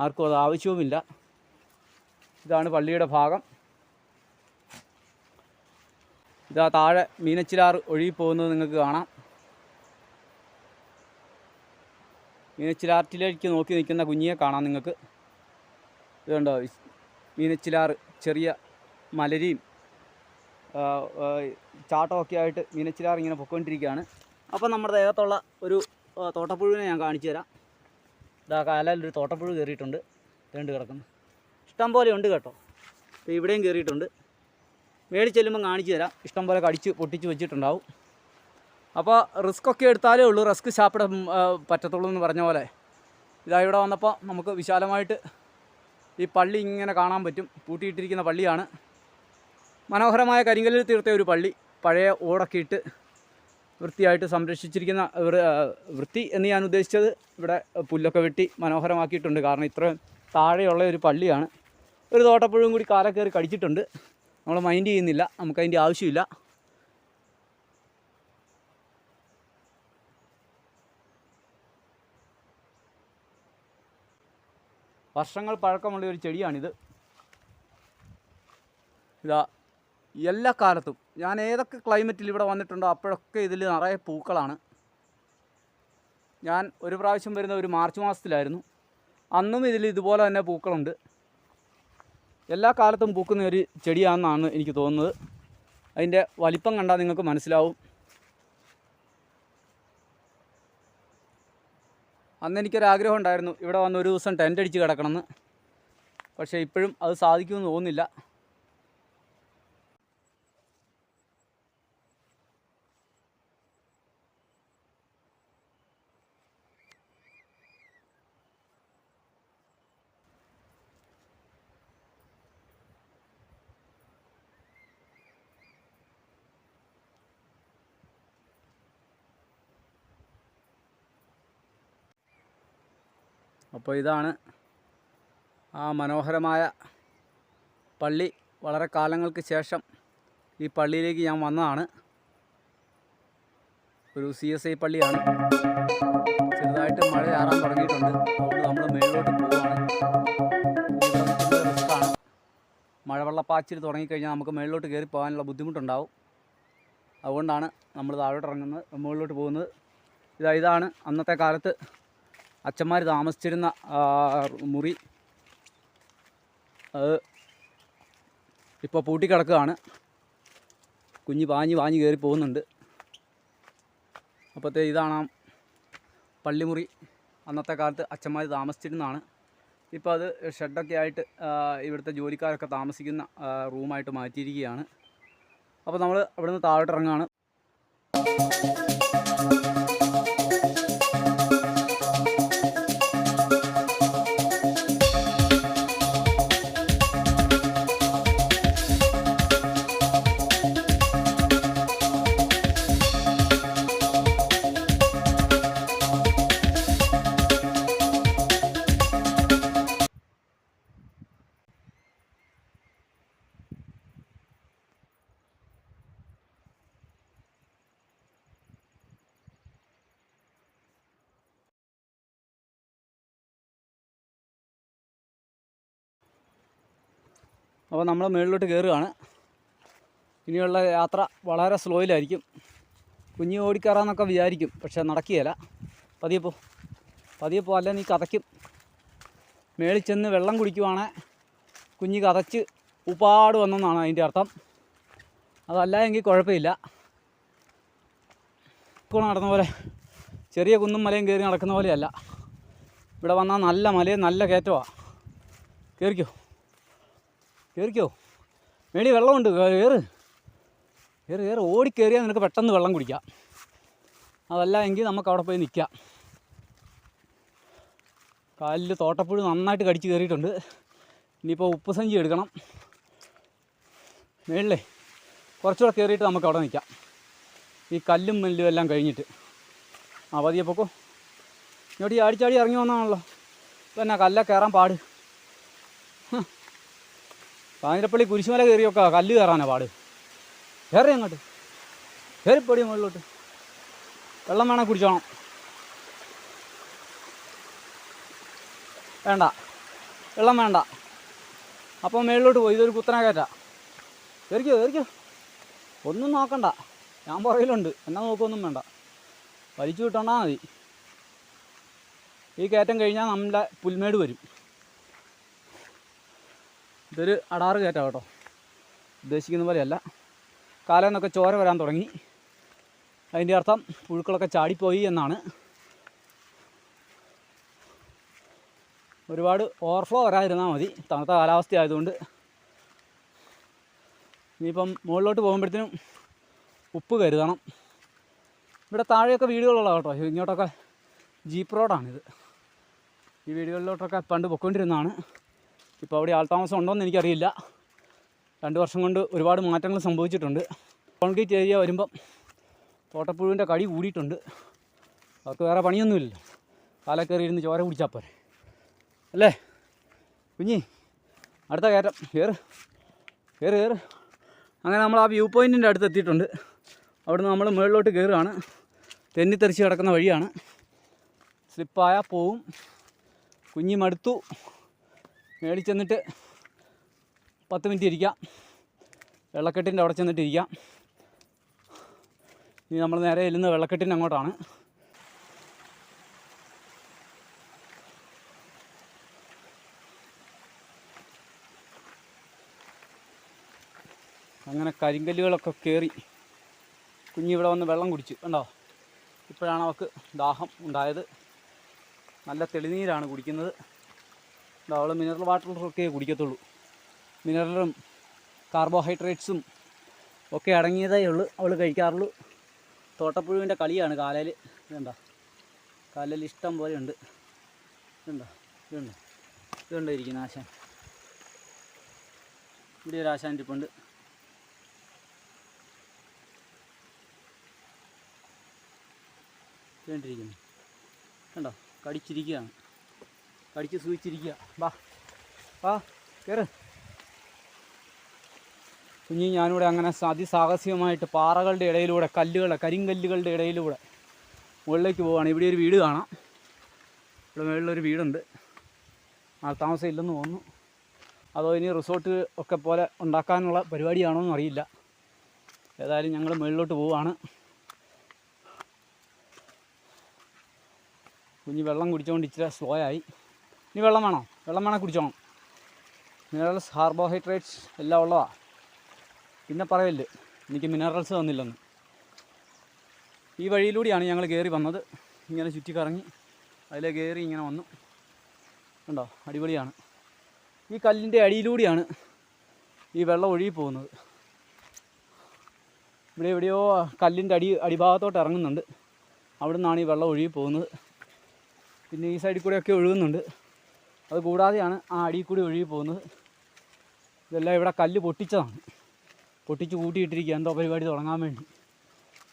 ആർക്കും അത് ആവശ്യവുമില്ല. ഇതാണ് പള്ളിയുടെ ഭാഗം. ഇതാ താഴെ മീനച്ചിലാർ ഒഴുകി പോകുന്നത് നിങ്ങൾക്ക് കാണാം. മീനച്ചിലാറ്റിലേക്ക് നോക്കി നിൽക്കുന്ന കുഞ്ഞിയെ കാണാം നിങ്ങൾക്ക്. ഇതുണ്ടോ, മീനച്ചിലാർ ചെറിയ മലരിയും ചാട്ടമൊക്കെ ആയിട്ട് മീനച്ചിലാർ ഇങ്ങനെ പൊയ്ക്കൊണ്ടിരിക്കുകയാണ്. അപ്പോൾ നമ്മുടെ ദേഹത്തുള്ള ഒരു തോട്ടപ്പുഴുവിനെ ഞാൻ കാണിച്ചു തരാം. ഇതാ കാലയിലൊരു തോട്ടപ്പുഴു കയറിയിട്ടുണ്ട്, രണ്ട് കിടക്കുന്നു. ഇഷ്ടം പോലെ ഉണ്ട് കേട്ടോ. അപ്പോൾ ഇവിടെയും കയറിയിട്ടുണ്ട്. മേടിച്ച് ചെല്ലുമ്പോൾ കാണിച്ചു തരാം. ഇഷ്ടം പോലെ കടിച്ച് പൊട്ടിച്ച് വെച്ചിട്ടുണ്ടാവും. അപ്പോൾ റിസ്ക്കൊക്കെ എടുത്താലേ ഉള്ളൂ റിസ്ക് ശാപ്പിട പറ്റത്തുള്ളൂ എന്ന് പറഞ്ഞ പോലെ. ഇതാ ഇവിടെ വന്നപ്പോൾ നമുക്ക് വിശാലമായിട്ട് ഈ പള്ളി ഇങ്ങനെ കാണാൻ പറ്റും. പൂട്ടിയിട്ടിരിക്കുന്ന പള്ളിയാണ്. മനോഹരമായ കരിങ്കല്ലിൽ തീർത്ത ഒരു പള്ളി. പഴയ ഓടൊക്കെ ഇട്ട് വൃത്തിയായിട്ട് സംരക്ഷിച്ചിരിക്കുന്ന വൃത്തി എന്ന് ഞാൻ ഉദ്ദേശിച്ചത് ഇവിടെ പുല്ലൊക്കെ വെട്ടി മനോഹരമാക്കിയിട്ടുണ്ട്. കാരണം ഇത്രയും താഴെയുള്ള ഒരു പള്ളിയാണ്. ഒരു തോട്ടപ്പുഴുവും കൂടി കാല കയറി കടിച്ചിട്ടുണ്ട്. നമ്മൾ മൈൻഡ് ചെയ്യുന്നില്ല, നമുക്കതിൻ്റെ ആവശ്യമില്ല. വർഷങ്ങൾ പഴക്കമുള്ള ഒരു ചെടിയാണിത്. ഇതാ എല്ലാ കാലത്തും ഞാൻ ഏതൊക്കെ ക്ലൈമറ്റിൽ ഇവിടെ വന്നിട്ടുണ്ടോ അപ്പോഴൊക്കെ ഇതിൽ നിറയെ പൂക്കളാണ്. ഞാൻ ഒരു പ്രാവശ്യം വരുന്ന ഒരു മാർച്ച് മാസത്തിലായിരുന്നു. അന്നും ഇതിൽ ഇതുപോലെ തന്നെ പൂക്കളുണ്ട്. എല്ലാ കാലത്തും പൂക്കുന്ന ഒരു ചെടിയാണെന്നാണ് എനിക്ക് തോന്നുന്നത്. അതിൻ്റെ വലിപ്പം കണ്ടാൽ നിങ്ങൾക്ക് മനസ്സിലാവും. അന്ന് എനിക്കൊരാഗ്രഹം ഉണ്ടായിരുന്നു ഇവിടെ വന്ന് ഒരു ദിവസം ടെൻ്റ് അടിച്ച് കിടക്കണമെന്ന്. പക്ഷേ ഇപ്പോഴും അത് സാധിക്കുമെന്ന് തോന്നുന്നില്ല. അപ്പോൾ ഇതാണ് ആ മനോഹരമായ പള്ളി. വളരെ കാലങ്ങൾക്ക് ശേഷം ഈ പള്ളിയിലേക്ക് ഞാൻ വന്നതാണ്. ഒരു CSI പള്ളിയാണ്. ചെറുതായിട്ട് മഴ ചാറാൻ തുടങ്ങിയിട്ടുണ്ട്. അതുകൊണ്ട് നമ്മൾ മേളിലോട്ട് പോവുകയാണ്. റിസ്ക്കാണ്. മഴവെള്ളപ്പാച്ചിൽ തുടങ്ങിക്കഴിഞ്ഞാൽ നമുക്ക് മേളിലോട്ട് കയറി പോകാനുള്ള ബുദ്ധിമുട്ടുണ്ടാവും. അതുകൊണ്ടാണ് നമ്മൾ താഴോട്ട് ഇറങ്ങുന്നത്, മുകളിലോട്ട് പോകുന്നത്. ഇതാണ് അന്നത്തെ കാലത്ത് അച്ഛന്മാർ താമസിച്ചിരുന്ന മുറി. അത് ഇപ്പോൾ പൂട്ടിക്കിടക്കുകയാണ്. കുഞ്ഞ് പാഞ്ഞ് കയറി പോകുന്നുണ്ട്. അപ്പോഴത്തെ ഇതാണ് ആ പള്ളിമുറി. അന്നത്തെ കാലത്ത് അച്ഛന്മാർ താമസിച്ചിരുന്നതാണ്. ഇപ്പോൾ അത് ഷെഡൊക്കെ ആയിട്ട് ഇവിടുത്തെ ജോലിക്കാരൊക്കെ താമസിക്കുന്ന റൂമായിട്ട് മാറ്റിയിരിക്കുകയാണ്. അപ്പോൾ നമ്മൾ അവിടെ നിന്ന് താഴോട്ട് ഇറങ്ങുകയാണ്. അപ്പോൾ നമ്മൾ മുകളിലോട്ട് കയറുകയാണ്. ഇനിയുള്ള യാത്ര വളരെ സ്ലോയിലായിരിക്കും. കുഞ്ഞ് ഓടിക്കയറാമെന്നൊക്കെ വിചാരിക്കും, പക്ഷേ നടക്കുകയില്ല. പതിയെ പോ അല്ല നീ കതയ്ക്കും. മേളിൽ ചെന്ന് വെള്ളം കുടിക്കുവാണെങ്കിൽ കുഞ്ഞ് കതച്ച് ഉപ്പാട് വന്നെന്നാണ് അതിൻ്റെ അർത്ഥം. അതല്ല എങ്കിൽ കുഴപ്പമില്ല. ഇപ്പോൾ നടന്ന പോലെ ചെറിയ കുന്നും മലയും കയറി നടക്കുന്ന പോലെയല്ല. ഇവിടെ വന്നാൽ നല്ല മലയും നല്ല കയറ്റമാണ്. കയറിക്കോ. മേടി വെള്ളമുണ്ട്. കയറ് ഓടിക്കയറിയാൽ നിനക്ക് പെട്ടെന്ന് വെള്ളം കുടിക്കാം. അതല്ല എങ്കിൽ നമുക്ക് അവിടെ പോയി നിൽക്കാം. കാലിൽ തോട്ടപ്പുഴു നന്നായിട്ട് കടിച്ച് കയറിയിട്ടുണ്ട്. ഇനിയിപ്പോൾ ഉപ്പ് സഞ്ചി എടുക്കണം. മേളിലേ കുറച്ചുകൂടെ കയറിയിട്ട് നമുക്ക് അവിടെ നിൽക്കാം. ഈ കല്ലും നെല്ലും എല്ലാം കഴിഞ്ഞിട്ട്. പതിയെ പൊക്കോ. ഇങ്ങോട്ട് ചാടി ഇറങ്ങി വന്നാണല്ലോ. പിന്നെ കല്ല കയറാൻ പാട്. കാഞ്ഞിരപ്പള്ളി കുരിശുമല കയറിയൊക്കെ കല്ല് കയറാനാണ് പാട്. കയറി അങ്ങോട്ട് കയറിപ്പൊടി മുകളിലോട്ട്. വെള്ളം വേണേൽ കുടിച്ചോണം. വേണ്ട, വെള്ളം വേണ്ട. അപ്പോൾ മുകളിലോട്ട് പോയി. ഇതൊരു കുത്തനെ കയറ്റാ. കയറിക്കോ. ഒന്നും നോക്കണ്ട, ഞാൻ പുറകിലുണ്ട്. എന്നെ നോക്കുകയൊന്നും വേണ്ട. വലിച്ചു വിട്ടോണ്ടാ മതി. ഈ കയറ്റം കഴിഞ്ഞാൽ നമ്മുടെ പുൽമേട് വരും. ഇതൊരു അടാറ് കയറ്റാം കേട്ടോ. ഉദ്ദേശിക്കുന്ന പോലെയല്ല. കാലിൽ നിന്നൊക്കെ ചോര വരാൻ തുടങ്ങി. അതിൻ്റെ അർത്ഥം പുഴുക്കളൊക്കെ ചാടിപ്പോയി എന്നാണ്. ഒരുപാട് ഓവർഫ്ലോ വരാതിരുന്നാൽ മതി. തണുത്ത കാലാവസ്ഥ ആയതുകൊണ്ട്. ഇനിയിപ്പം മുകളിലോട്ട് പോകുമ്പോഴത്തേനും ഉപ്പ് കരുതണം. ഇവിടെ താഴെയൊക്കെ വീടുകളുള്ളതാണ് കേട്ടോ. ഇങ്ങോട്ടൊക്കെ ജീപ്പ് റോഡാണിത്. ഈ വീടുകളിലോട്ടൊക്കെ പണ്ട് പൊയ്ക്കൊണ്ടിരുന്നതാണ്. ഇപ്പോൾ അവിടെ ആൾതാമസം ഉണ്ടോയെന്ന് എനിക്കറിയില്ല. 2 വർഷം കൊണ്ട് ഒരുപാട് മാറ്റങ്ങൾ സംഭവിച്ചിട്ടുണ്ട്. കോൺക്രീറ്റ് ഏരിയ വരുമ്പം തോട്ടപ്പുഴുവിൻ്റെ കടി കൂടിയിട്ടുണ്ട്. അവർക്ക് വേറെ പണിയൊന്നുമില്ലല്ലോ. കാലേ കയറി ഇരുന്ന് ചോര കുടിച്ചാൽ പോരെ അല്ലേ കുഞ്ഞി? അടുത്ത കയറ്റം. കയറ്. അങ്ങനെ നമ്മൾ ആ വ്യൂ പോയിൻറ്റിൻ്റെ അടുത്ത് എത്തിയിട്ടുണ്ട്. അവിടുന്ന് നമ്മൾ മുകളിലോട്ട് കയറുകയാണ്. തെന്നിത്തെറിച്ച് കിടക്കുന്ന വഴിയാണ്. സ്ലിപ്പായാൽ പോവും. കുഞ്ഞി മടുത്തു. മേളിൽ ചെന്നിട്ട് 10 മിനിറ്റ് ഇരിക്കാം. വെള്ളക്കെട്ടിൻ്റെ അവിടെ ചെന്നിട്ടിരിക്കാം. ഇനി നമ്മൾ നേരെ ചെല്ലുന്ന വെള്ളക്കെട്ടിൻ്റെ അങ്ങോട്ടാണ്. അങ്ങനെ കരിങ്കല്ലുകളൊക്കെ കയറി കുഞ്ഞിവിടെ വന്ന് വെള്ളം കുടിച്ചു. കണ്ടോ, ഇപ്പോഴാണ് അവൾക്ക് ദാഹം ഉണ്ടായത്. നല്ല തെളിനീരാണ് കുടിക്കുന്നത്. അവൾ മിനറൽ വാട്ടറൊക്കെ കുടിക്കത്തുള്ളൂ. മിനറലും കാർബോഹൈഡ്രേറ്റ്സും ഒക്കെ അടങ്ങിയതേ ഉള്ളൂ അവൾ കഴിക്കാറുള്ളൂ. തോട്ടപ്പുഴുവിൻ്റെ കളിയാണ് കാലയിൽ. ഇതുണ്ടോ, കാലയിൽ ഇഷ്ടം പോലെ ഉണ്ട്. ഇതുണ്ടോ ഇരിക്കുന്ന ആശാൻ. ഇവിടെ ഒരു ആശാൻ ഇരിപ്പുണ്ട്. വേണ്ടിയിരിക്കുന്നു കണ്ടോ, കടിച്ചിരിക്കുകയാണ്, കടിച്ച് സൂചിച്ചിരിക്കുക. വാ കയറ്. കുഞ്ഞി ഞാനിവിടെ അങ്ങനെ അതിസാഹസികമായിട്ട് പാറകളുടെ ഇടയിലൂടെ കരിങ്കല്ലുകളുടെ ഇടയിലൂടെ മുകളിലേക്ക് പോവുകയാണ്. ഇവിടെ ഒരു വീട് കാണാം. ഇവിടെ മുകളിലൊരു വീടുണ്ട്. ആൾത്താമസം ഇല്ലെന്ന് തോന്നുന്നു. അതോ ഇനി റിസോർട്ട് ഒക്കെ പോലെ ഉണ്ടാക്കാനുള്ള പരിപാടിയാണോ എന്ന് അറിയില്ല. ഏതായാലും ഞങ്ങൾ മുകളിലോട്ട് പോവുകയാണ്. കുഞ്ഞ് വെള്ളം കുടിച്ചുകൊണ്ട് ഇച്ചിരി സ്ലോ ആയി. ഇനി വെള്ളം വേണേൽ കുടിച്ചോണം. മിനറൽസ്, കാർബോഹൈഡ്രേറ്റ്സ് എല്ലാം ഉള്ളതാണ്. പിന്നെ പറയല്ലേ എനിക്ക് മിനറൽസ് തന്നില്ലെന്ന്. ഈ വഴിയിലൂടെയാണ് ഞങ്ങൾ കയറി വന്നത്. ഇങ്ങനെ ചുറ്റിക്കറങ്ങി അതിലെ കയറി ഇങ്ങനെ വന്നു. കണ്ടോ, അടിപൊളിയാണ്. ഈ കല്ലിൻ്റെ അടിയിലൂടെയാണ് ഈ വെള്ളം ഒഴുകി പോകുന്നത്. ഇവിടെ എവിടെയോ കല്ലിൻ്റെ അടിഭാഗത്തോട്ട് ഇറങ്ങുന്നുണ്ട്. അവിടെ നിന്നാണ് ഈ വെള്ളം ഒഴുകി പോകുന്നത്. പിന്നെ ഈ സൈഡിൽ കൂടെയൊക്കെ ഒഴുകുന്നുണ്ട്. അത് കൂടാതെയാണ് ആ അടിയിൽ കൂടി ഒഴുകി പോകുന്നത്. ഇതെല്ലാം ഇവിടെ കല്ല് പൊട്ടിച്ചതാണ്. പൊട്ടിച്ച് കൂട്ടിയിട്ടിരിക്കുക എന്തോ പരിപാടി തുടങ്ങാൻ വേണ്ടി.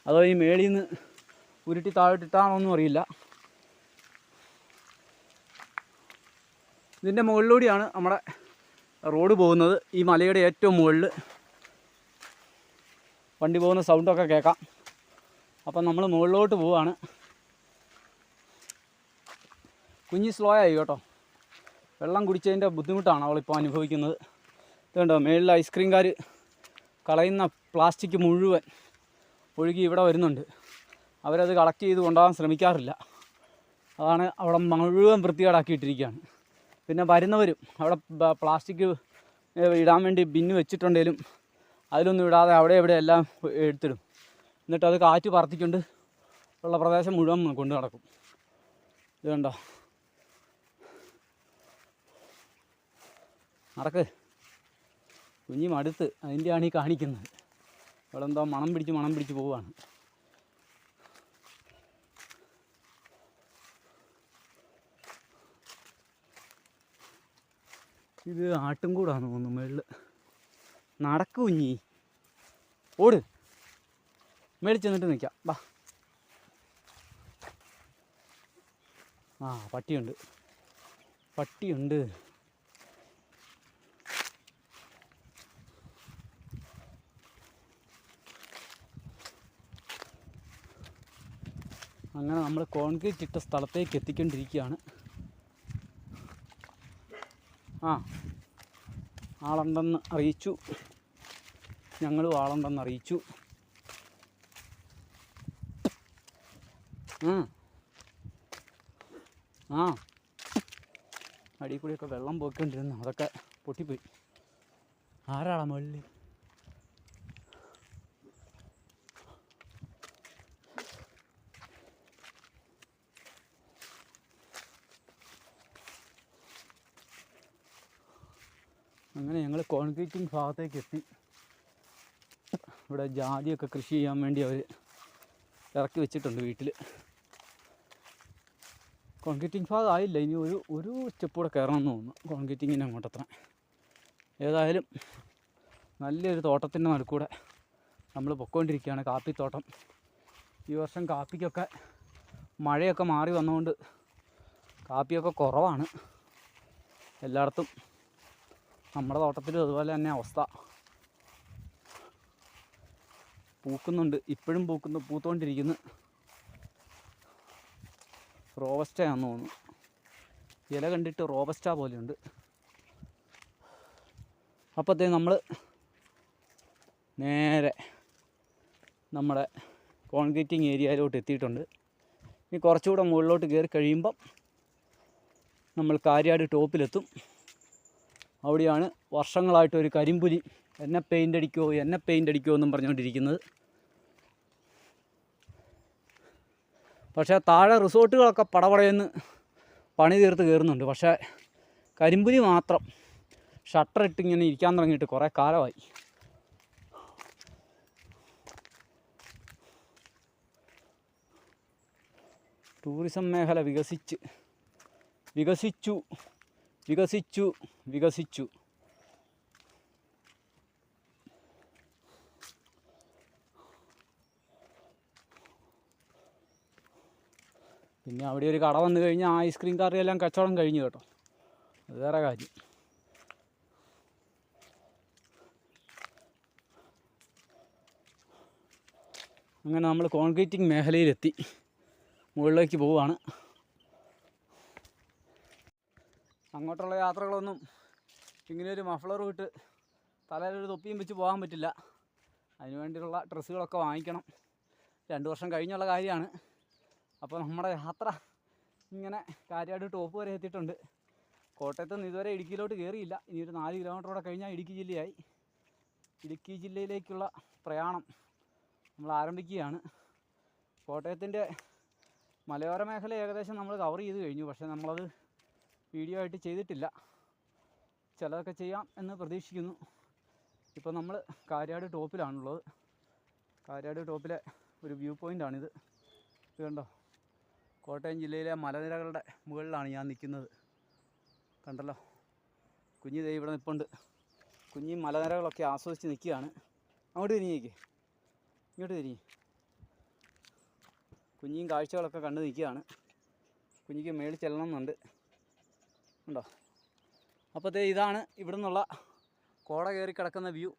അതോ ഈ മേളിൽ നിന്ന് ഉരുട്ടി താഴോട്ടിട്ടാണോന്നും അറിയില്ല. ഇതിൻ്റെ മുകളിലൂടെയാണ് നമ്മുടെ റോഡ് പോകുന്നത്. ഈ മലയുടെ ഏറ്റവും മുകളിൽ വണ്ടി പോകുന്ന സൗണ്ടൊക്കെ കേൾക്കാം. അപ്പം നമ്മൾ മുകളിലോട്ട് പോവുകയാണ്. കുഞ്ഞ് സ്ലോ ആയി കേട്ടോ. വെള്ളം കുടിച്ചതിൻ്റെ ബുദ്ധിമുട്ടാണ് അവളിപ്പോൾ അനുഭവിക്കുന്നത്. ഇതുണ്ടോ, മേളിൽ ഐസ്ക്രീംകാർ കളയുന്ന പ്ലാസ്റ്റിക് മുഴുവൻ ഒഴുകി ഇവിടെ വരുന്നുണ്ട്. അവരത് കളക്ട് ചെയ്ത് കൊണ്ടുപോകാൻ ശ്രമിക്കാറില്ല. അതാണ് അവിടെ മുഴുവൻ വൃത്തികേടാക്കിയിട്ടിരിക്കുകയാണ്. പിന്നെ വരുന്നവരും അവിടെ പ്ലാസ്റ്റിക് ഇടാൻ വേണ്ടി ബിന്ന് വെച്ചിട്ടുണ്ടെങ്കിലും അതിലൊന്നും ഇടാതെ അവിടെ ഇവിടെ എല്ലാം എടുത്തിടും. എന്നിട്ട് അത് കാറ്റ് പറത്തിക്കൊണ്ട് ഉള്ള പ്രദേശം മുഴുവൻ കൊണ്ട് നടക്കും. ഇത് കണ്ടോ, നടക്ക്. കുഞ്ഞി മടുത്ത് അതിൻ്റെയാണ് ഈ കാണിക്കുന്നത്. ഇവിടെ എന്തോ മണം പിടിച്ച് പോവുകയാണ്. ഇത് ആട്ടും കൂടാന്ന് തോന്നുന്നു മേളിൽ. നടക്ക് കുഞ്ഞി, ഓട്. മേളിൽ ചെന്നിട്ട് നിൽക്കാം. വാ. പട്ടിയുണ്ട്. അങ്ങനെ നമ്മൾ കോൺക്രീറ്റ് ഇട്ട സ്ഥലത്തേക്ക് എത്തിക്കൊണ്ടിരിക്കുകയാണ്. ആളുണ്ടെന്ന് അറിയിച്ചു. ഞങ്ങളും ആളുണ്ടെന്ന് അറിയിച്ചു. അടിയിൽ കൂടിയൊക്കെ വെള്ളം പോയിക്കൊണ്ടിരുന്നു. അതൊക്കെ പൊട്ടിപ്പോയി. ആരാളാ മുകളിൽ? അങ്ങനെ ഞങ്ങൾ കോൺക്രീറ്റിംഗ് ഭാഗത്തേക്ക് എത്തി. ഇവിടെ ജാതിയൊക്കെ കൃഷി ചെയ്യാൻ വേണ്ടി അവർ ഇറക്കി വെച്ചിട്ടുണ്ട് വീട്ടിൽ. കോൺക്രീറ്റിംഗ് ഭാഗം ആയില്ല. ഇനി ഒരു സ്റ്റെപ്പ് കൂടെ കയറണമെന്ന് തോന്നുന്നു കോൺക്രീറ്റിങ്ങിൻ്റെ അങ്ങോട്ടത്ര. ഏതായാലും നല്ലൊരു തോട്ടത്തിൻ്റെ നടുക്കൂടെ നമ്മൾ പൊയ്ക്കൊണ്ടിരിക്കുകയാണ്. കാപ്പിത്തോട്ടം. ഈ വർഷം കാപ്പിക്കൊക്കെ മഴയൊക്കെ മാറി വന്നതുകൊണ്ട് കാപ്പിയൊക്കെ കുറവാണ് എല്ലായിടത്തും. നമ്മുടെ തോട്ടത്തിലും അതുപോലെ തന്നെ അവസ്ഥ. പൂക്കുന്നുണ്ട്, ഇപ്പോഴും പൂത്തുകൊണ്ടിരിക്കുന്നു. റോബസ്റ്റയാണെന്ന് തോന്നുന്നു. ഇല കണ്ടിട്ട് റോബസ്റ്റ പോലെയുണ്ട്. അപ്പോഴത്തേക്ക് നമ്മൾ നേരെ നമ്മുടെ കോൺക്രീറ്റിംഗ് ഏരിയയിലോട്ട് എത്തിയിട്ടുണ്ട്. ഇനി കുറച്ചുകൂടെ മുകളിലോട്ട് കയറി കഴിയുമ്പം നമ്മൾ കാര്യാട് ടോപ്പിലെത്തും. അവിടെയാണ് വർഷങ്ങളായിട്ടൊരു കരിമ്പുലി എന്നെ പെയിൻ്റ് അടിക്കുമോ എന്നും പറഞ്ഞുകൊണ്ടിരിക്കുന്നത്. പക്ഷേ താഴെ റിസോർട്ടുകളൊക്കെ പടപടയെന്ന് പണി തീർത്ത് കയറുന്നുണ്ട്. പക്ഷേ കരിമ്പുലി മാത്രം ഷട്ടറിട്ട് ഇങ്ങനെ ഇരിക്കാൻ തുടങ്ങിയിട്ട് കുറേ കാലമായി. ടൂറിസം മേഖല വികസിച്ചു. പിന്നെ അവിടെ ഒരു കട വന്നു കഴിഞ്ഞാൽ ഐസ്ക്രീം കറിയെല്ലാം കച്ചവടം കഴിഞ്ഞു കേട്ടോ, അത് വേറെ കാര്യം. അങ്ങനെ നമ്മൾ കോൺക്രീറ്റിംഗ് മേഖലയിലെത്തി, മുകളിലേക്ക് പോവുകയാണ്. അങ്ങോട്ടുള്ള യാത്രകളൊന്നും ഇങ്ങനെയൊരു മഫ്ളർ വിട്ട് തലയിലൊരു തൊപ്പിയും വെച്ച് പോകാൻ പറ്റില്ല. അതിന് വേണ്ടിയുള്ള ഡ്രസ്സുകളൊക്കെ വാങ്ങിക്കണം. 2 വർഷം കഴിഞ്ഞുള്ള കാര്യമാണ്. അപ്പോൾ നമ്മുടെ യാത്ര ഇങ്ങനെ കാര്യാട് ടോപ്പ് വരെ എത്തിയിട്ടുണ്ട്. കോട്ടയത്ത് നിന്ന് ഇതുവരെ ഇടുക്കിയിലോട്ട് കയറിയില്ല. ഇനി ഒരു 4 കിലോമീറ്ററോടെ കഴിഞ്ഞാൽ ഇടുക്കി ജില്ലയായി. ഇടുക്കി ജില്ലയിലേക്കുള്ള പ്രയാണം നമ്മൾ ആരംഭിക്കുകയാണ്. കോട്ടയത്തിൻ്റെ മലയോര മേഖല ഏകദേശം നമ്മൾ കവർ ചെയ്ത് കഴിഞ്ഞു. പക്ഷേ നമ്മളത് വീഡിയോ ആയിട്ട് ചെയ്തിട്ടില്ല. ചിലതൊക്കെ ചെയ്യാം എന്ന് പ്രതീക്ഷിക്കുന്നു. ഇപ്പോൾ നമ്മൾ കാര്യാട് ടോപ്പിലാണുള്ളത്. കാര്യാട് ടോപ്പിലെ ഒരു വ്യൂ പോയിൻ്റാണിത്. ഇത് കണ്ടോ, കോട്ടയം ജില്ലയിലെ മലനിരകളുടെ മുകളിലാണ് ഞാൻ നിൽക്കുന്നത്. കണ്ടല്ലോ, കുഞ്ഞ് ദേ ഇവിടെ നിൽപ്പുണ്ട്. കുഞ്ഞി മലനിരകളൊക്കെ ആസ്വദിച്ച് നിൽക്കുകയാണ്. അങ്ങോട്ട് തിരിഞ്ഞേക്ക്, ഇങ്ങോട്ട് തിരിഞ്ഞ്. കുഞ്ഞിയും കാഴ്ചകളൊക്കെ കണ്ട് നിൽക്കുകയാണ്. കുഞ്ഞിക്ക് മേളിൽ ചെല്ലണം എന്നുണ്ട്. ഉണ്ടോ? അപ്പോൾ ഇതാണ് ഇവിടെ നിന്നുള്ള കോട കയറി കിടക്കുന്ന വ്യൂ.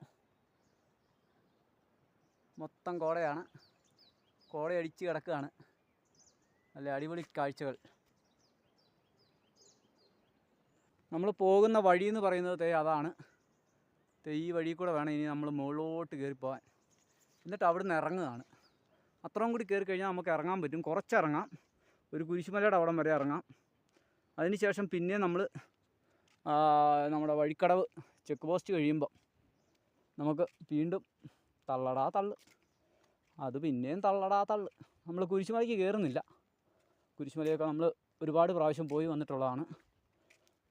മൊത്തം കോടയാണ്, കോടയടിച്ച് കിടക്കുകയാണ്. നല്ല അടിപൊളി കാഴ്ചകൾ. നമ്മൾ പോകുന്ന വഴി എന്ന് പറയുന്നത് അതാണ്. ഈ വഴി കൂടെ വേണം ഇനി നമ്മൾ മുകളിലോട്ട് കയറിപ്പോകാൻ. എന്നിട്ട് അവിടെ നിന്ന് ഇറങ്ങുകയാണ്. അത്രയും കൂടി കയറി കഴിഞ്ഞാൽ നമുക്ക് ഇറങ്ങാൻ പറ്റും. കുറച്ചിറങ്ങാം, ഒരു കുരിശുമലയുടെ അവിടം വരെ ഇറങ്ങാം. അതിനുശേഷം പിന്നെ നമ്മൾ നമ്മുടെ വഴിക്കടവ് ചെക്ക് പോസ്റ്റ് കഴിയുമ്പം നമുക്ക് വീണ്ടും തള്ളടാ തള്ള്, അത് പിന്നെയും തള്ളടാ തള്ള്. നമ്മൾ കുരിശുമലയ്ക്ക് കയറുന്നില്ല. കുരിശുമലയൊക്കെ നമ്മൾ ഒരുപാട് പ്രാവശ്യം പോയി വന്നിട്ടുള്ളതാണ്.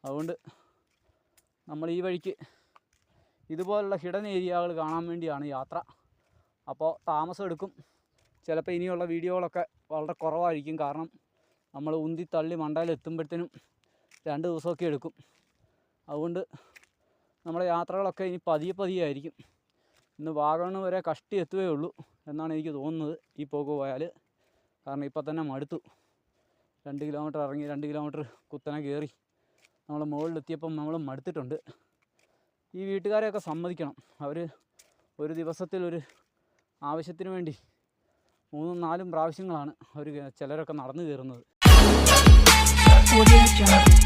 അതുകൊണ്ട് നമ്മൾ ഈ വഴിക്ക് ഇതുപോലുള്ള ഹിഡൻ ഏരിയകൾ കാണാൻ വേണ്ടിയാണ് യാത്ര. അപ്പോൾ താമസം എടുക്കും. ചിലപ്പോൾ ഇനിയുള്ള വീഡിയോകളൊക്കെ വളരെ കുറവായിരിക്കും. കാരണം നമ്മൾ ഉന്തി തള്ളി മണ്ടയിൽ എത്തുമ്പോഴത്തേനും 2 ദിവസമൊക്കെ എടുക്കും. അതുകൊണ്ട് നമ്മുടെ യാത്രകളൊക്കെ ഇനി പതിയെ ആയിരിക്കും. ഇന്ന് വാഗമൺ വരെ കഷ്ടി എത്തുകയേ ഉള്ളൂ എന്നാണ് എനിക്ക് തോന്നുന്നത് ഈ പോക്ക് പോയാൽ. കാരണം ഇപ്പോൾ തന്നെ മടുത്തു. 2 കിലോമീറ്റർ ഇറങ്ങി 2 കിലോമീറ്റർ കുത്തനെ കയറി നമ്മൾ മുകളിലെത്തിയപ്പം നമ്മൾ മടുത്തിട്ടുണ്ട്. ഈ വീട്ടുകാരെയൊക്കെ സമ്മതിക്കണം. അവർ ഒരു ദിവസത്തിൽ ഒരു ആവശ്യത്തിന് വേണ്ടി 3-4 പ്രാവശ്യങ്ങളാണ് അവർ ചിലരൊക്കെ നടന്നു കയറുന്നത്. Audio Jungle.